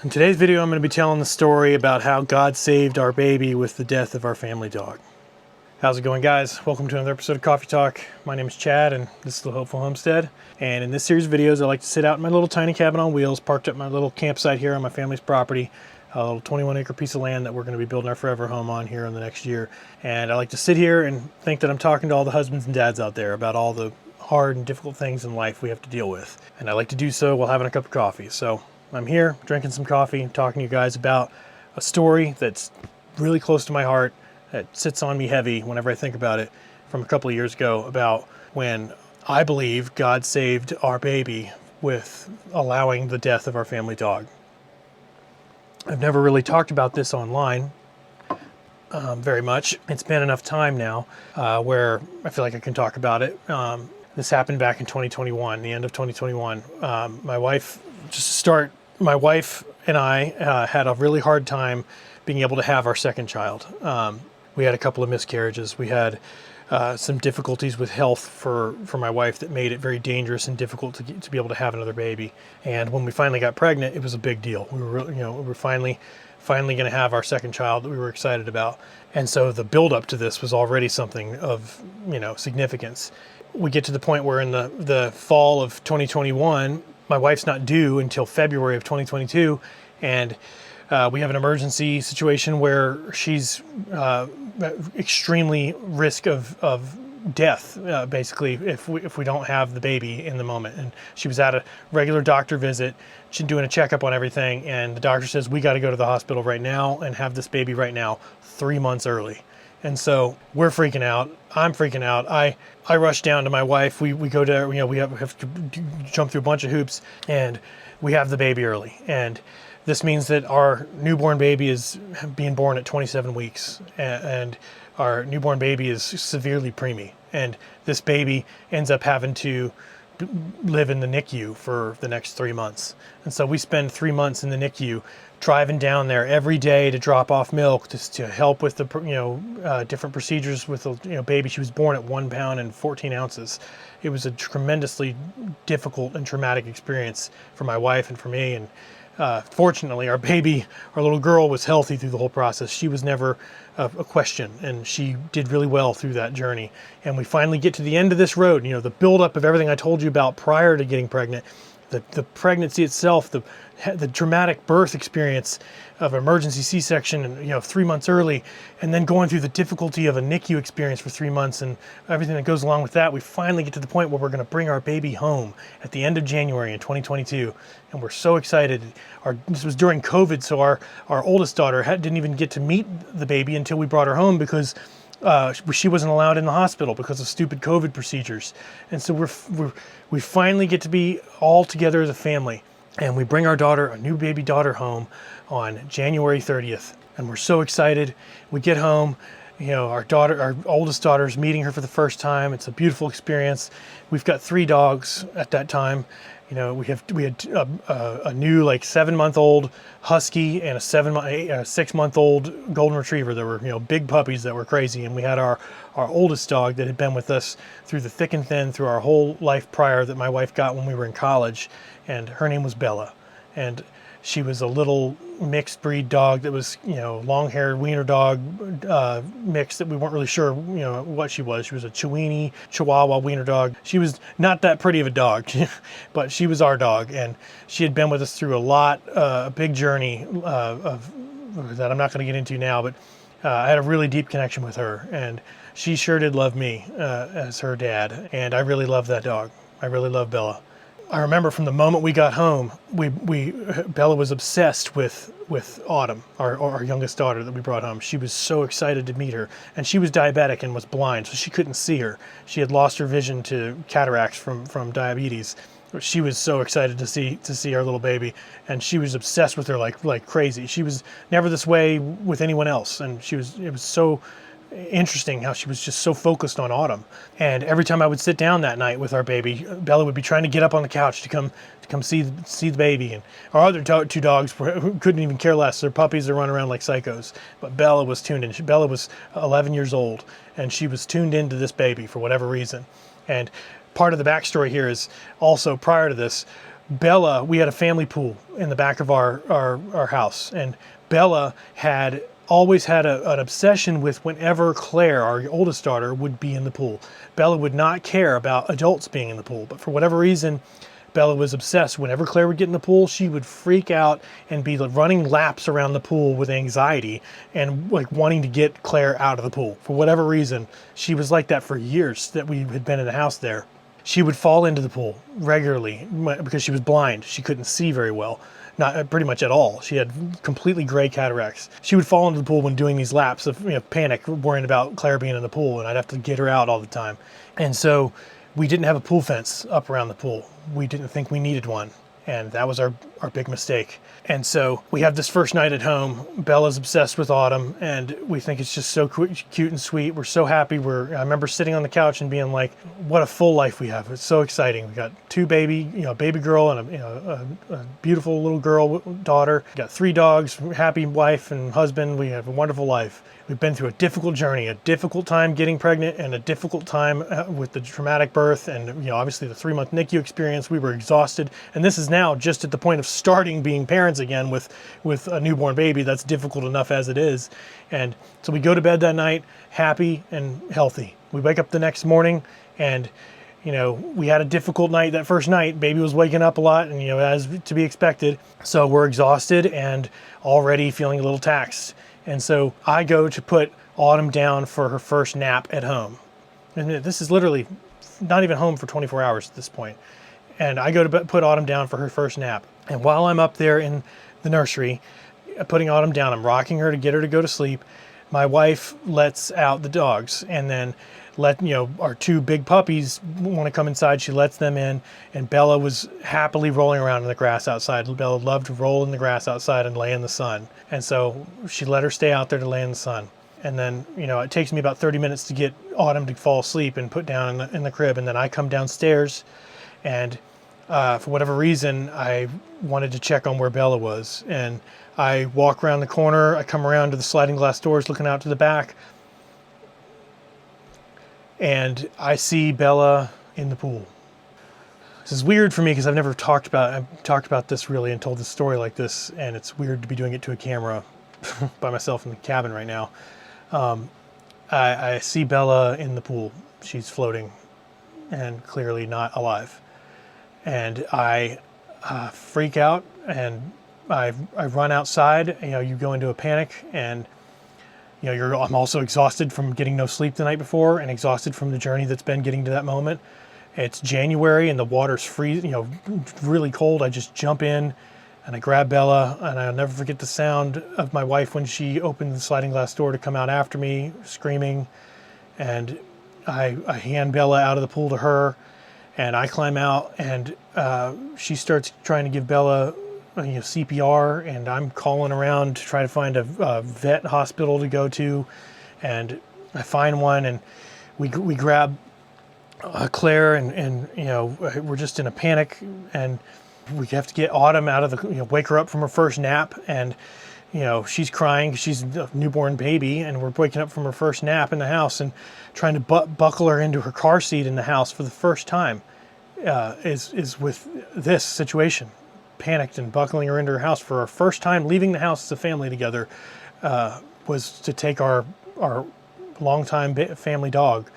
In today's video, I'm going to be telling the story about how God saved our baby with the death of our family dog. How's it going, guys? Welcome to another episode of Coffee Talk. My name is Chad, and this is the Hopeful Homestead. And in this series of videos, I like to sit out in my little tiny cabin on wheels, parked at my little campsite here on my family's property, a little 21-acre piece of land that we're going to be building our forever home on here in the next year. And I like to sit here and think that I'm talking to all the husbands and dads out there about all the hard and difficult things in life we have to deal with. And I like to do so while having a cup of coffee. So I'm here drinking some coffee and talking to you guys about a story that's really close to my heart, that sits on me heavy whenever I think about it, from a couple of years ago, about when I believe God saved our baby with allowing the death of our family dog. I've never really talked about this online very much. It's been enough time now where I feel like I can talk about it. This happened back in 2021, the end of 2021. My wife and I had a really hard time being able to have our second child. We had a couple of miscarriages. We had some difficulties with health for my wife that made it very dangerous and difficult to be able to have another baby. And when we finally got pregnant, it was a big deal. We were finally going to have our second child that we were excited about. And so the build up to this was already something of, significance. We get to the point where in the fall of 2021, my wife's not due until February of 2022, and we have an emergency situation where she's extremely risk of death, basically, if we don't have the baby in the moment. And she was at a regular doctor visit, she's doing a checkup on everything, and the doctor says, we got to go to the hospital right now and have this baby right now, 3 months early. And so we're freaking out. I'm freaking out. I rush down to my wife. We go to, we have to jump through a bunch of hoops, and we have the baby early. And this means that our newborn baby is being born at 27 weeks, and our newborn baby is severely preemie. And this baby ends up having to live in the NICU for the next 3 months. And so we spend 3 months in the NICU, driving down there every day to drop off milk, just to help with the different procedures with the baby. She was born at 1 pound and 14 ounces. It was a tremendously difficult and traumatic experience for my wife and for me. And fortunately, our little girl, was healthy through the whole process. She was never a question, and she did really well through that journey. And we finally get to the end of this road, the buildup of everything I told you about prior to getting pregnant, the pregnancy itself, the dramatic birth experience of emergency C-section, and 3 months early, and then going through the difficulty of a NICU experience for 3 months and everything that goes along with that. We finally get to the point where we're going to bring our baby home at the end of January in 2022, and we're so excited. This was during COVID, so our oldest daughter didn't even get to meet the baby until we brought her home, because she wasn't allowed in the hospital because of stupid COVID procedures. And so we finally get to be all together as a family, and we bring our new baby daughter, home on January 30th. And we're so excited. We get home, our oldest daughter's meeting her for the first time. It's a beautiful experience. We've got 3 dogs at that time. We had a new 7-month-old husky and a 6-month-old golden retriever that were big puppies that were crazy, and we had our oldest dog that had been with us through the thick and thin through our whole life prior, that my wife got when we were in college, and her name was Bella. And she was a little mixed breed dog that was, long-haired wiener dog mix that we weren't really sure, what she was. She was a Chihuahua wiener dog. She was not that pretty of a dog, but she was our dog, and she had been with us through a big journey of that I'm not going to get into now, but I had a really deep connection with her, and she sure did love me as her dad, and I really love that dog. I really love Bella. I remember from the moment we got home, Bella was obsessed with Autumn, our youngest daughter that we brought home. She was so excited to meet her, and she was diabetic and was blind, so she couldn't see her. She had lost her vision to cataracts from diabetes. She was so excited to see our little baby, and she was obsessed with her like crazy. She was never this way with anyone else, and it was so interesting how she was just so focused on Autumn. And every time I would sit down that night with our baby, Bella would be trying to get up on the couch to come see the baby. And our other 2 dogs couldn't even care less. They're puppies that run around like psychos. But Bella was tuned in. Bella was 11 years old, and she was tuned into this baby for whatever reason. And part of the backstory here is also, prior to this, Bella, we had a family pool in the back of our house, and Bella had always had an obsession with whenever Claire, our oldest daughter, would be in the pool. Bella would not care about adults being in the pool, but for whatever reason, Bella was obsessed. Whenever Claire would get in the pool, she would freak out and be running laps around the pool with anxiety and like wanting to get Claire out of the pool. For whatever reason, she was like that for years that we had been in the house there. She would fall into the pool regularly because she was blind. She couldn't see very well, not pretty much at all. She had completely gray cataracts. She would fall into the pool when doing these laps of panic, worrying about Claire being in the pool, and I'd have to get her out all the time. And so we didn't have a pool fence up around the pool. We didn't think we needed one, and that was our big mistake. And so we have this first night at home. Bella's obsessed with Autumn, and we think it's just so cute and sweet. We're so happy. I remember sitting on the couch and being like, what a full life we have. It's so exciting. We got two baby girl and a beautiful little girl daughter. We got 3 dogs, happy wife and husband. We have a wonderful life. We've been through a difficult journey, a difficult time getting pregnant, and a difficult time with the traumatic birth, and obviously the 3-month NICU experience. We were exhausted, and this is now just at the point of starting being parents again with a newborn baby. That's difficult enough as it is. And so we go to bed that night happy and healthy. We wake up the next morning, and we had a difficult night that first night. Baby was waking up a lot, and as to be expected. So we're exhausted and already feeling a little taxed. And so I go to put Autumn down for her first nap at home. And this is literally not even home for 24 hours at this point. And I go to put Autumn down for her first nap. And while I'm up there in the nursery, putting Autumn down, I'm rocking her to get her to go to sleep. My wife lets out the dogs, and then our 2 big puppies want to come inside. She lets them in, and Bella was happily rolling around in the grass outside. Bella loved to roll in the grass outside and lay in the sun. And so she let her stay out there to lay in the sun. And then, it takes me about 30 minutes to get Autumn to fall asleep and put down in the crib. And then I come downstairs, and for whatever reason, I wanted to check on where Bella was. And I walk around the corner. I come around to the sliding glass doors looking out to the back. And I see Bella in the pool. This is weird for me because I've never talked about this really and told this story like this, and it's weird to be doing it to a camera by myself in the cabin right now. I see Bella in the pool. She's floating and clearly not alive. And I freak out, and I run outside. You go into a panic, and I'm also exhausted from getting no sleep the night before, and exhausted from the journey that's been getting to that moment. It's January and the water's freezing, really cold. I just jump in and I grab Bella, and I'll never forget the sound of my wife when she opened the sliding glass door to come out after me, screaming. And I hand Bella out of the pool to her, and I climb out, and she starts trying to give Bella CPR, and I'm calling around to try to find a vet hospital to go to, and I find one, and we grab Claire, and we're just in a panic, and we have to get Autumn out of the wake her up from her first nap, and she's crying. She's a newborn baby, and we're waking up from her first nap in the house and trying to buckle her into her car seat in the house for the first time. Is with this situation. Panicked and buckling her into her house for our first time leaving the house as a family together, was to take our longtime family dog,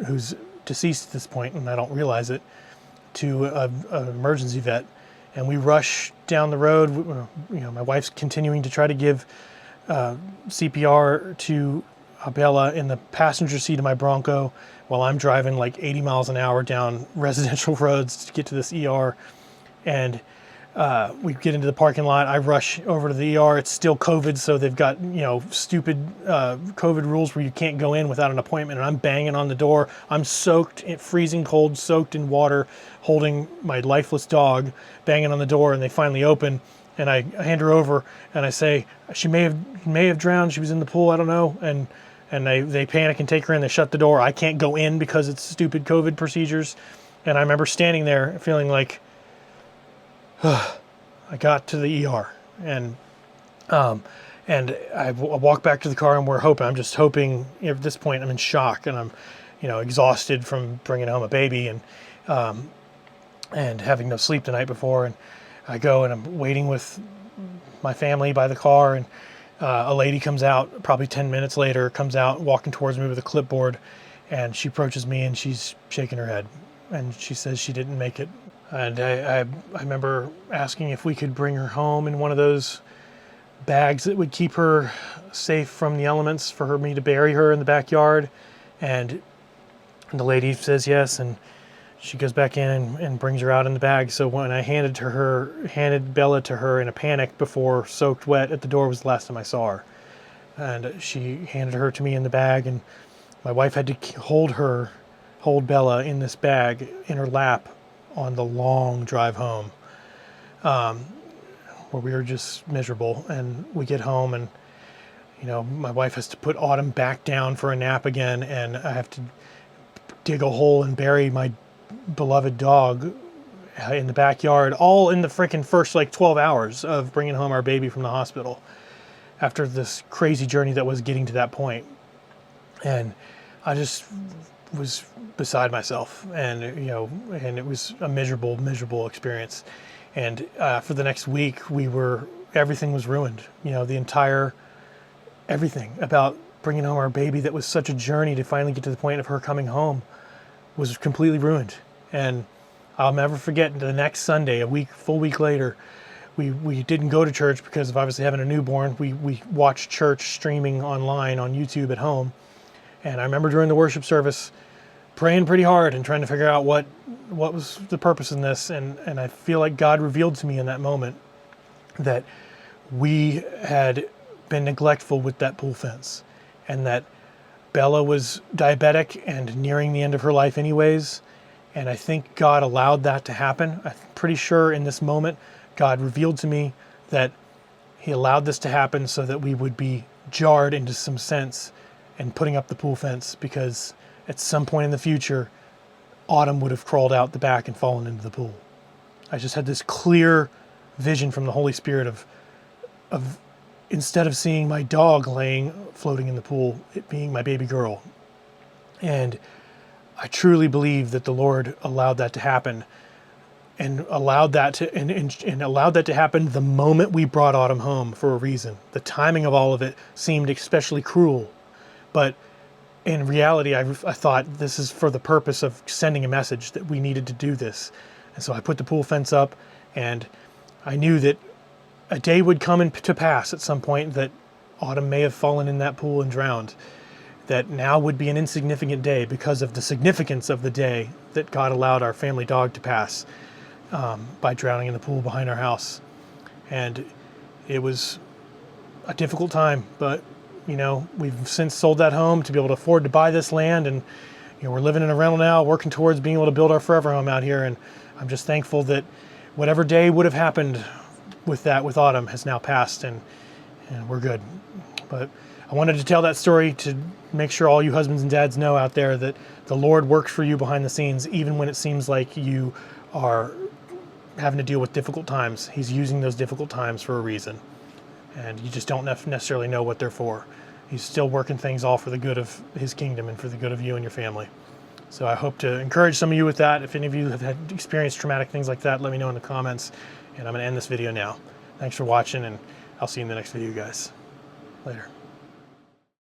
who's deceased at this point, and I don't realize it, to an emergency vet. And we rush down the road. My wife's continuing to try to give CPR to Bella in the passenger seat of my Bronco while I'm driving like 80 miles an hour down residential roads to get to this ER. And we get into the parking lot. I rush over to the ER. It's still COVID, so they've got stupid COVID rules where you can't go in without an appointment. And I'm banging on the door. I'm soaked, freezing cold, soaked in water, holding my lifeless dog, banging on the door. And they finally open, and I hand her over, and I say she may have drowned. She was in the pool. I don't know. And they panic and take her in. They shut the door. I can't go in because it's stupid COVID procedures. And I remember standing there feeling like, I got to the ER, and I walk back to the car, and I'm just hoping, at this point I'm in shock, and I'm, exhausted from bringing home a baby. And and having no sleep the night before. And I go and I'm waiting with my family by the car, and a lady comes out probably 10 minutes later, comes out walking towards me with a clipboard, and she approaches me and she's shaking her head and she says she didn't make it. And I remember asking if we could bring her home in one of those bags that would keep her safe from the elements, for me to bury her in the backyard. And the lady says yes, and she goes back in and brings her out in the bag. So when I handed Bella to her in a panic before soaked wet at the door was the last time I saw her. And she handed her to me in the bag, and my wife had to hold Bella in this bag in her lap on the long drive home, where we were just miserable. And we get home, and my wife has to put Autumn back down for a nap again, and I have to dig a hole and bury my beloved dog in the backyard, all in the freaking first 12 hours of bringing home our baby from the hospital, after this crazy journey that was getting to that point. And I just was beside myself, and and it was a miserable experience. And for the next week, everything was ruined. Everything about bringing home our baby, that was such a journey to finally get to the point of her coming home, was completely ruined. And I'll never forget, the next Sunday, full week later, we didn't go to church because of obviously having a newborn. We watched church streaming online on YouTube at home. And I remember during the worship service praying pretty hard and trying to figure out what was the purpose in this. And I feel like God revealed to me in that moment that we had been neglectful with that pool fence, and that Bella was diabetic and nearing the end of her life anyways. And I think God allowed that to happen. I'm pretty sure in this moment, God revealed to me that he allowed this to happen so that we would be jarred into some sense and putting up the pool fence, because at some point in the future, Autumn would have crawled out the back and fallen into the pool. I just had this clear vision from the Holy Spirit of instead of seeing my dog floating in the pool, it being my baby girl. And I truly believe that the Lord allowed that to happen, and allowed that to happen the moment we brought Autumn home, for a reason. The timing of all of it seemed especially cruel, but in reality, I thought this is for the purpose of sending a message that we needed to do this. And so I put the pool fence up, and I knew that a day would come to pass at some point that Autumn may have fallen in that pool and drowned. That now would be an insignificant day because of the significance of the day that God allowed our family dog to pass by drowning in the pool behind our house. And it was a difficult time, but we've since sold that home to be able to afford to buy this land, and we're living in a rental now, working towards being able to build our forever home out here. And I'm just thankful that whatever day would have happened with Autumn has now passed, and we're good. But I wanted to tell that story to make sure all you husbands and dads know out there that the Lord works for you behind the scenes, even when it seems like you are having to deal with difficult times. He's using those difficult times for a reason, and you just don't necessarily know what they're for. He's still working things all for the good of his kingdom and for the good of you and your family. So I hope to encourage some of you with that. If any of you have had experienced traumatic things like that, let me know in the comments. And I'm going to end this video now. Thanks for watching, and I'll see you in the next video, guys. Later.